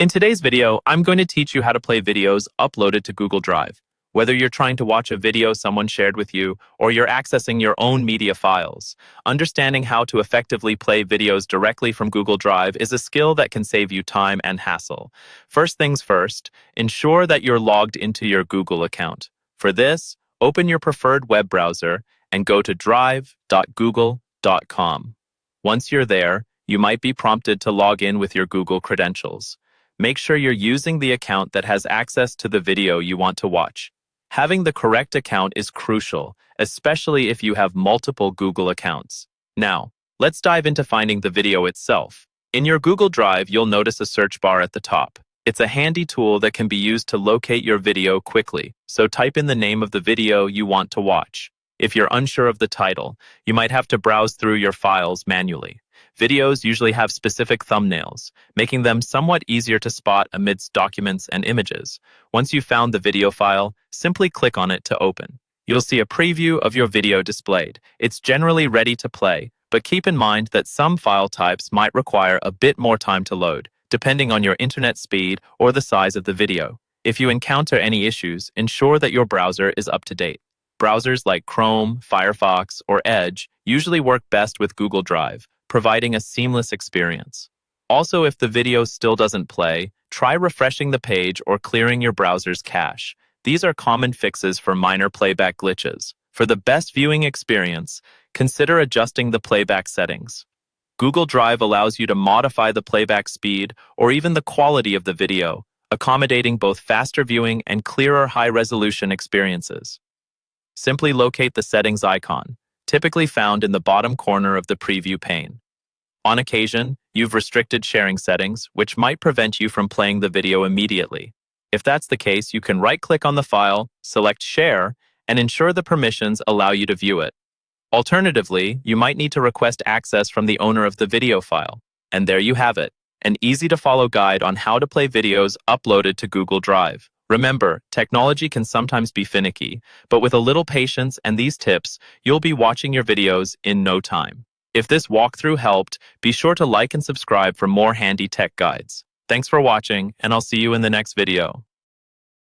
In today's video, I'm going to teach you how to play videos uploaded to Google Drive. Whether you're trying to watch a video someone shared with you or you're accessing your own media files, understanding how to effectively play videos directly from Google Drive is a skill that can save you time and hassle. First things first, ensure that you're logged into your Google account. For this, open your preferred web browser and go to drive.google.com. Once you're there, you might be prompted to log in with your Google credentials. Make sure you're using the account that has access to the video you want to watch. Having the correct account is crucial, especially if you have multiple Google accounts. Now, let's dive into finding the video itself. In your Google Drive, you'll notice a search bar at the top. It's a handy tool that can be used to locate your video quickly, so type in the name of the video you want to watch. If you're unsure of the title, you might have to browse through your files manually. Videos usually have specific thumbnails, making them somewhat easier to spot amidst documents and images. Once you've found the video file, simply click on it to open. You'll see a preview of your video displayed. It's generally ready to play, but keep in mind that some file types might require a bit more time to load, depending on your internet speed or the size of the video. If you encounter any issues, ensure that your browser is up to date. Browsers like Chrome, Firefox, or Edge usually work best with Google Drive, providing a seamless experience. Also, if the video still doesn't play, try refreshing the page or clearing your browser's cache. These are common fixes for minor playback glitches. For the best viewing experience, consider adjusting the playback settings. Google Drive allows you to modify the playback speed or even the quality of the video, accommodating both faster viewing and clearer high-resolution experiences. Simply locate the settings icon, typically found in the bottom corner of the preview pane. On occasion, you've restricted sharing settings, which might prevent you from playing the video immediately. If that's the case, you can right-click on the file, select Share, and ensure the permissions allow you to view it. Alternatively, you might need to request access from the owner of the video file. And there you have it, an easy-to-follow guide on how to play videos uploaded to Google Drive. Remember, technology can sometimes be finicky, but with a little patience and these tips, you'll be watching your videos in no time. If this walkthrough helped, be sure to like and subscribe for more handy tech guides. Thanks for watching, and I'll see you in the next video.